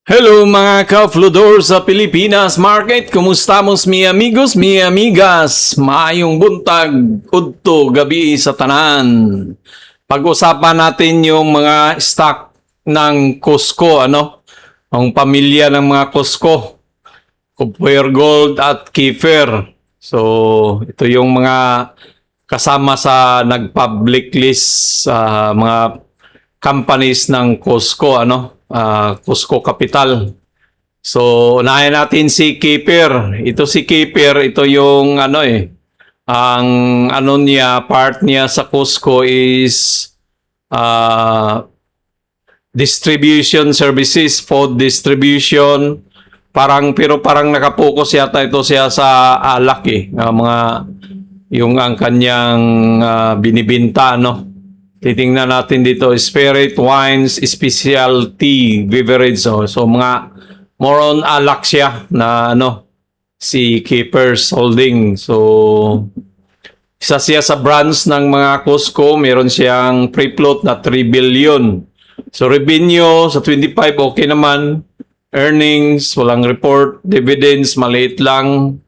Hello mga ka-Fludor sa Pilipinas Market. Kumusta mos mi amigos, mi amigas? Maayong buntag, udto, gabi sa tanan. Pag-usapan natin yung mga stock ng Costco, Ang pamilya ng mga Costco, Copper Gold at Kiefer. So, ito yung mga kasama sa nag-public list sa mga companies ng Costco, Costco Capital. So, unahin natin si Kiefer. Ito si Kiefer, ito yung ang niya, part niya sa Costco is distribution services, food distribution. Pero parang nakapokus yata ito siya sa alak mga yung ang kanyang binibinta, Titingnan natin dito, spirit, wines, specialty, beverage. So mga more on alak siya na si Keepers Holding. So isa siya sa brands ng mga Costco. Meron siyang free float na 3 billion. So revenue sa 25 okay naman. Earnings, walang report. Dividends, maliit lang.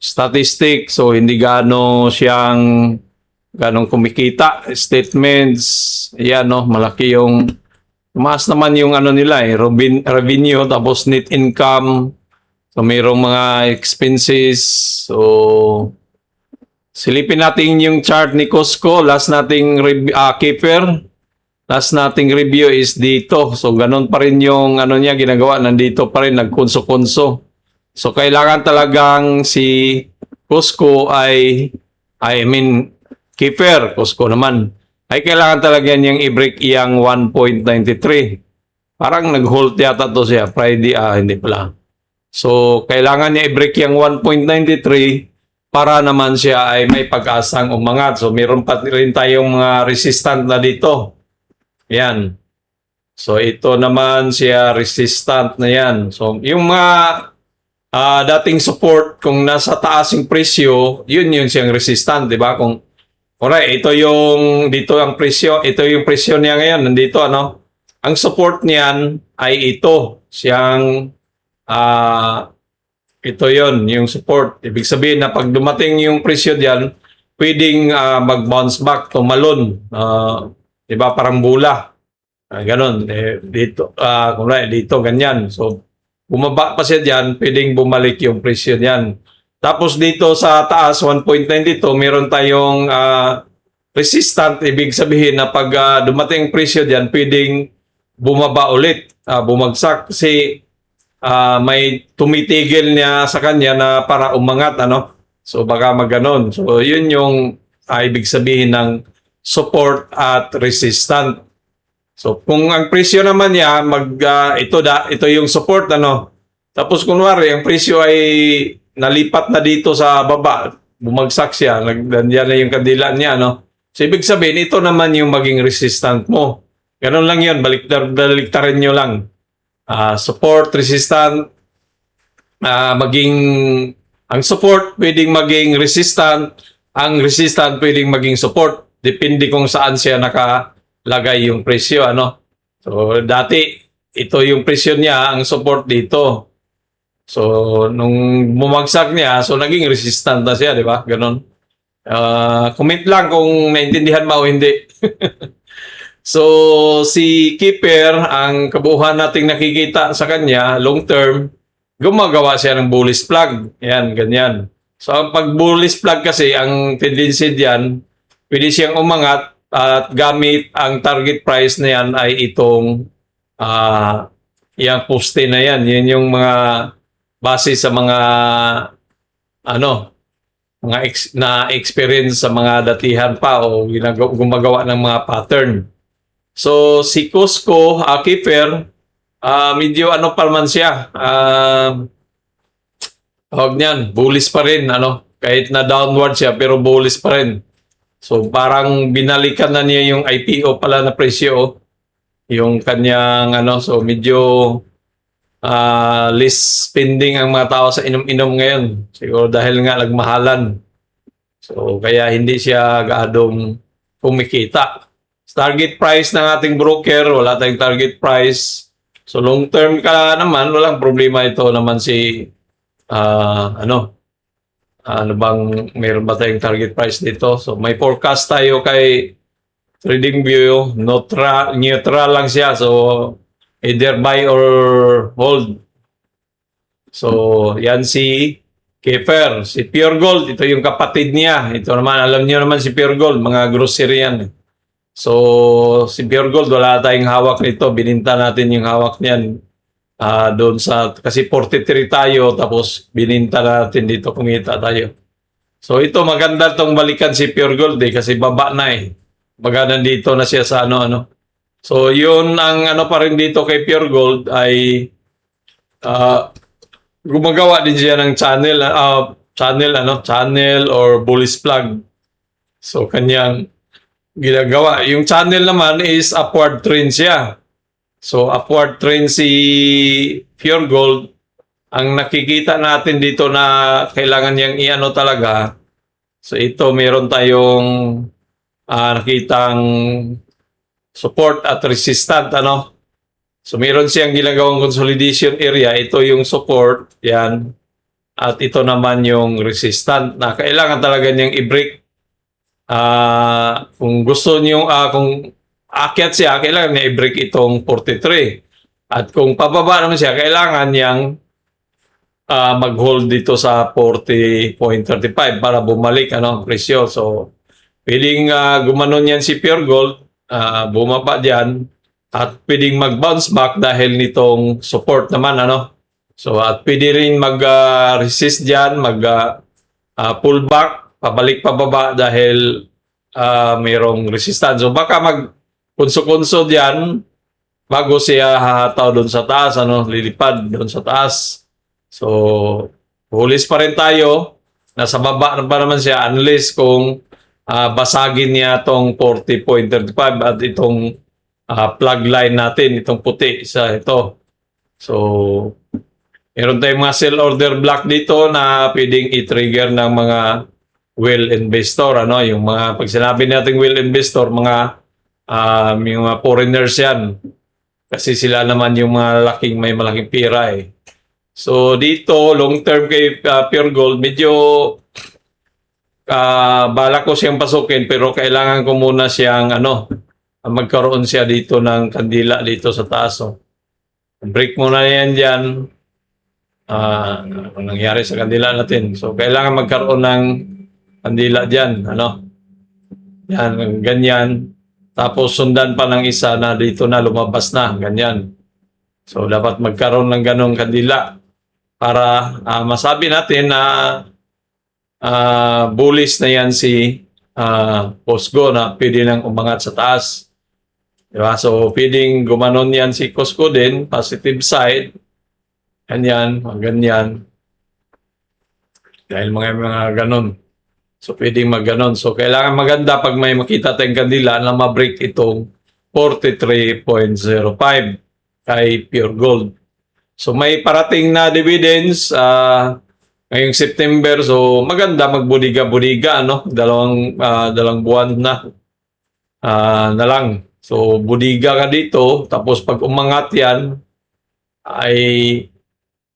Statistics, so hindi ganong kumikita. Statements, ayan, malaki yung tumaas naman yung nila revenue, tapos net income. So mayroong mga expenses. So silipin natin yung chart ni Costco. Last nating Kiefer. Last nating review is dito. So ganun pa rin yung niya ginagawa, nandito pa rin, nagkunso-kunso. So kailangan talagang si Costco Kiefer, Costco naman, ay kailangan talaga niyang i-break iyang 1.93. Parang nag-hold yata to siya Friday, hindi pala. So kailangan niya i-break yung 1.93 para naman siya ay may pag-asang umangat. So meron pa rin tayong mga resistant na dito. Yan. So ito naman siya, resistant na yan. So yung mga dating support, kung nasa taas yung presyo, yun siyang resistant, di ba? Kung ito yung dito ang presyo, ito yung presyo niya ngayon, nandito Ang support niyan ay ito, siyang ito yon yung support. Ibig sabihin na pag dumating yung presyo diyan, pwedeng mag-bounce back, tumalon. Diba, parang bula. Ganon. Dito, dito, ganyan. So, bumaba pa siya dyan, pwedeng bumalik yung presyo niyan. Tapos dito sa taas, 1.92, meron tayong resistant. Ibig sabihin na pag dumating presyo dyan, pwedeng bumaba ulit, bumagsak. Kasi may tumitigil niya sa kanya na para umangat, So, baka maganon. So, yun yung ibig sabihin ng support at resistant. So kung ang presyo naman niya ito yung support Tapos kunwari ang presyo ay nalipat na dito sa baba, bumagsak siya, nandiyan na yung kandila niya So ibig sabihin ito naman yung maging resistant mo. Ganun lang 'yun, baliktarin niyo lang. Support, resistant, ang support pwedeng maging resistant, ang resistant pwedeng maging support. Depende kung saan siya nakalagay yung presyo, So, dati, ito yung presyo niya, ang support dito. So, nung bumagsak niya, so naging resistant na siya, di ba? Ganon. Comment lang kung naintindihan mo o hindi. So, si Kiefer, ang kabuuan nating nakikita sa kanya, long term, gumagawa siya ng bullish flag. Yan, ganyan. So, ang pag-bullish flag kasi, ang tendency diyan, pwede siyang umangat at gamit ang target price na yan ay itong yung poste na yan. Yan yung mga base sa mga na experience sa mga datihan pa o gumagawa ng mga pattern. So si Costco, Kiefer, medyo pa man siya. Tawag niyan, bullish pa rin, kahit na downward siya pero bullish pa rin. So parang binalikan na niya yung IPO pala na presyo, yung kanyang so medyo less spending ang mga tao sa inom-inom ngayon. Siguro dahil nga nagmahalan. So kaya hindi siya gaadong kumikita. Target price ng ating broker, wala tayong target price. So long term ka naman, walang problema ito naman si ano bang meron ba tayong target price dito? So may forecast tayo kay TradingView, neutral lang siya. So either buy or hold. So yan si Kefer, si Pure Gold, ito yung kapatid niya. Ito naman, alam niyo naman si Pure Gold, mga grocery yan. So si Pure Gold, wala tayong hawak nito. Bininta natin yung hawak niyan. Doon sa, kasi 43 tayo, tapos bininta natin dito, kumita tayo. So ito, maganda tong balikan si Pure Gold kasi baba na Baga nandito na siya sa ano. So yun ang ano pa rin dito kay Pure Gold ay gumagawa din siya ng channel or bullish plug. So kanyang ginagawa. Yung channel naman is upward trend siya. So upward trend si Pure Gold. Ang nakikita natin dito na kailangan niyang iano talaga. So ito meron tayong nakitang support at resistant So meron siyang ginagawang consolidation area. Ito yung support, yan. At ito naman yung resistant na kailangan talaga niyang i-break. Kung gusto niyo kung aakyat siya, kailangan niya i-break itong 43. At kung pababa naman siya, kailangan niyang mag-hold dito sa 40.35 para bumalik ang presyo. So pwedeng gumanon yan si Pure Gold, bumaba diyan. At pwedeng mag-bounce back dahil nitong support naman, So, at pwede rin mag-resist dyan, pull back, pabalik pababa dahil mayroong resistance. So, baka mag-kunso-kunso dyan bago siya hahataw doon sa taas, lilipad doon sa taas. So, hulis pa rin tayo. Nasa baba pa naman siya unless kung basagin niya tong 40.35 at itong plug line natin, itong puti, isa ito. So, meron tayong mga sell order block dito na pwedeng i-trigger ng mga well investor. Yung mga, pag sinabi natin well investor, mga foreigners yan. Kasi sila naman yung mga may malaking pira So, dito, long term kay Pure Gold, medyo bala ko siyang pasukin pero kailangan ko muna siyang magkaroon siya dito ng kandila dito sa taas. Break muna yan dyan. Anong nangyari sa kandila natin? So, kailangan magkaroon ng kandila dyan. Yan, ganyan. Tapos, sundan pa ng isa na dito na lumabas na. Ganyan. So, dapat magkaroon ng ganong kandila para masabi natin na bullish na yan si Costco na pwede nang umangat sa taas. Diba? So, pwedeng gumanon yan si Costco din, positive side. Ganyan, ganyan. Dahil mga ganon. So, pwedeng magganon. So, kailangan maganda pag may makita tayong kandila na ma-break itong 43.05 kay Pure Gold. So, may parating na dividends ngayong September. So, maganda magbudiga-budiga, dalawang buwan na lang. So, budiga ka dito, tapos pag umangat yan, ay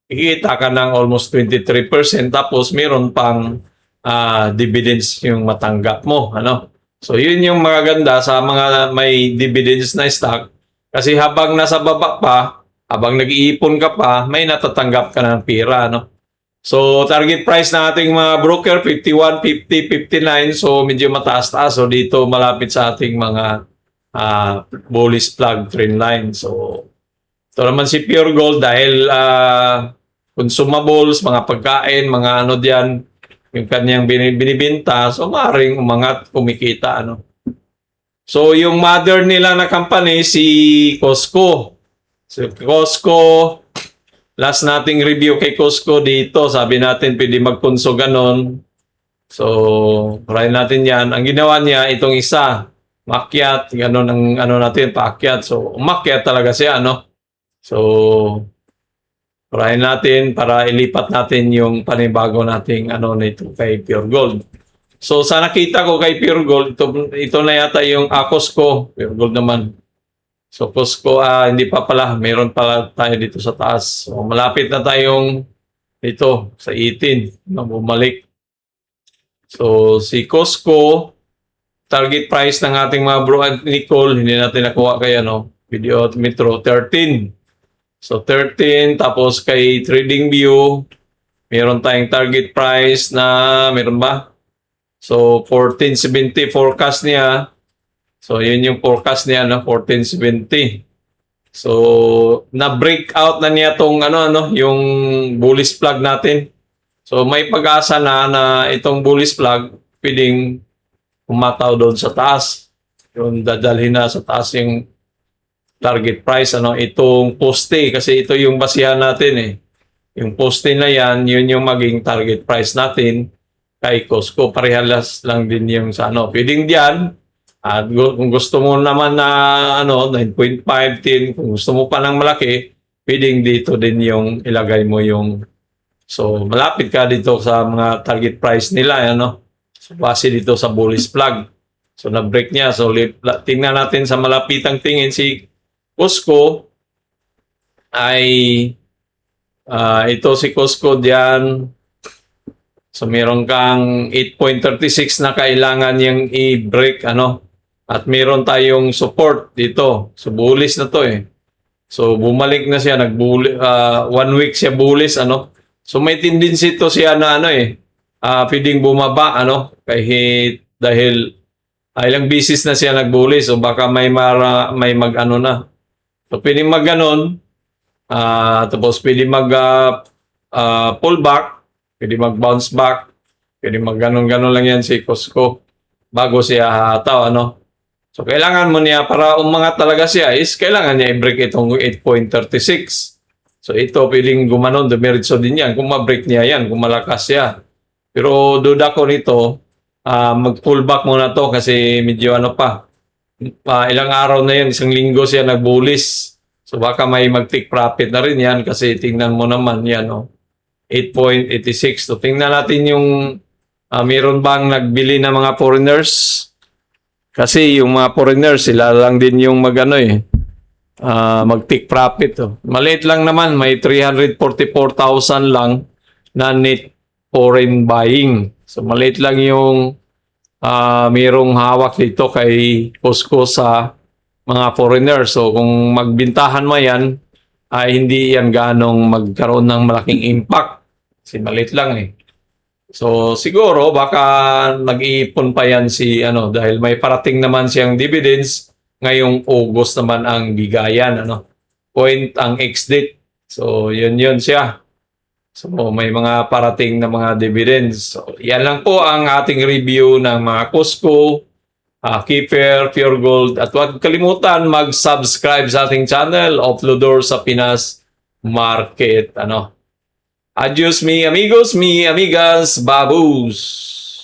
ikita ka ng almost 23%, tapos meron pang dividends yung matanggap mo. So, yun yung magaganda sa mga may dividends na stock. Kasi habang nasa baba pa, habang nag-iipon ka pa, may natatanggap ka ng pira. So, target price ng ating mga broker, 51, 50, 59. So, medyo mataas-taas. So, dito malapit sa ating mga bullish plug trend line. So, ito naman si Pure Gold dahil consumables, mga pagkain, mga diyan, yung kanyang binibinta. So, maaaring umangat, kumikita. So, yung mother nila na company, si Costco. So, Costco, last nating review kay Costco dito, sabi natin pwede magpunso ganon. So, try natin yan. Ang ginawa niya, itong isa, makyat, gano'n ang natin, paakyat. So, umakyat talaga siya, So, try natin para ilipat natin yung panibago nating nito kay Pure Gold. So, sa nakita ko kay Pure Gold, ito na yata yung Costco, Pure Gold naman. So Costco, hindi pa pala, meron pala tayo dito sa taas. So malapit na tayong dito sa 18 na bumalik. So si Costco, target price ng ating mga bro at Nicole, hindi natin nakuha kay Video Metro 13. So 13, tapos kay TradingView, meron tayong target price na, meron ba? So 1470 forecast niya. So yun yung forecast niya, 1470. So na-break out na niya tong yung bullish flag natin. So may pag-asa na itong bullish flag pwedeng umataw doon sa taas. Yung dadalhin na sa taas yung target price, itong poste, kasi ito yung basihan natin eh. Yung poste na yan, yun yung maging target price natin kay Costco. Parehas lang din yung sa pwedeng diyan. At kung gusto mo naman na 9.5, 10, kung gusto mo pa ng malaki, pwedeng dito din yung ilagay mo yung, so malapit ka dito sa mga target price nila, so, base dito sa bullish flag. So na-break niya. So tingnan natin sa malapitang tingin si Costco ay ito si Costco diyan. So meron kang 8.36 na kailangan yung i-break at meron tayong support dito. So bullish na to eh. So bumalik na siya, one week siya bullish So may tendency to siya na pwedeng bumaba dahil ilang beses na siya nag-bullish, so baka may na. So pwedeng mag-ganon, tapos pwedeng pull back, pwedeng mag-bounce back, pwedeng mag-ganon-ganon lang yan si Costco bago siya hataw, So kailangan mo niya, para umangat talaga siya, is kailangan niya i-break itong 8.36. So ito pwedeng gumanon, dumiritso din yan kung ma-break niya yan, kung malakas siya. Pero duda ko nito, mag-pull back muna to kasi medyo ilang araw na yan, isang linggo siya nag-bullish. So baka may mag-take profit na rin yan kasi tingnan mo naman yan 8.86. So tingnan natin yung meron bang nagbili ng mga foreigners. Kasi yung mga foreigners, sila lang din yung mag-take profit. Maliit lang naman, may 344,000 lang na net foreign buying. So maliit lang yung mayroong hawak dito kay Costco sa mga foreigners. So kung magbintahan mo yan, hindi yan ganong magkaroon ng malaking impact. Kasi maliit lang eh. So siguro baka nag-iipon pa yan dahil may parating naman siyang dividends ngayong August naman ang bigayan point ang ex-date. So yun siya. So may mga parating na mga dividends. So yan lang po ang ating review ng mga Costco, Keeper, Pure Gold, at huwag kalimutan mag-subscribe sa ating channel, Offloader sa Pinas Market. Adios mi amigos, mi amigas, babus!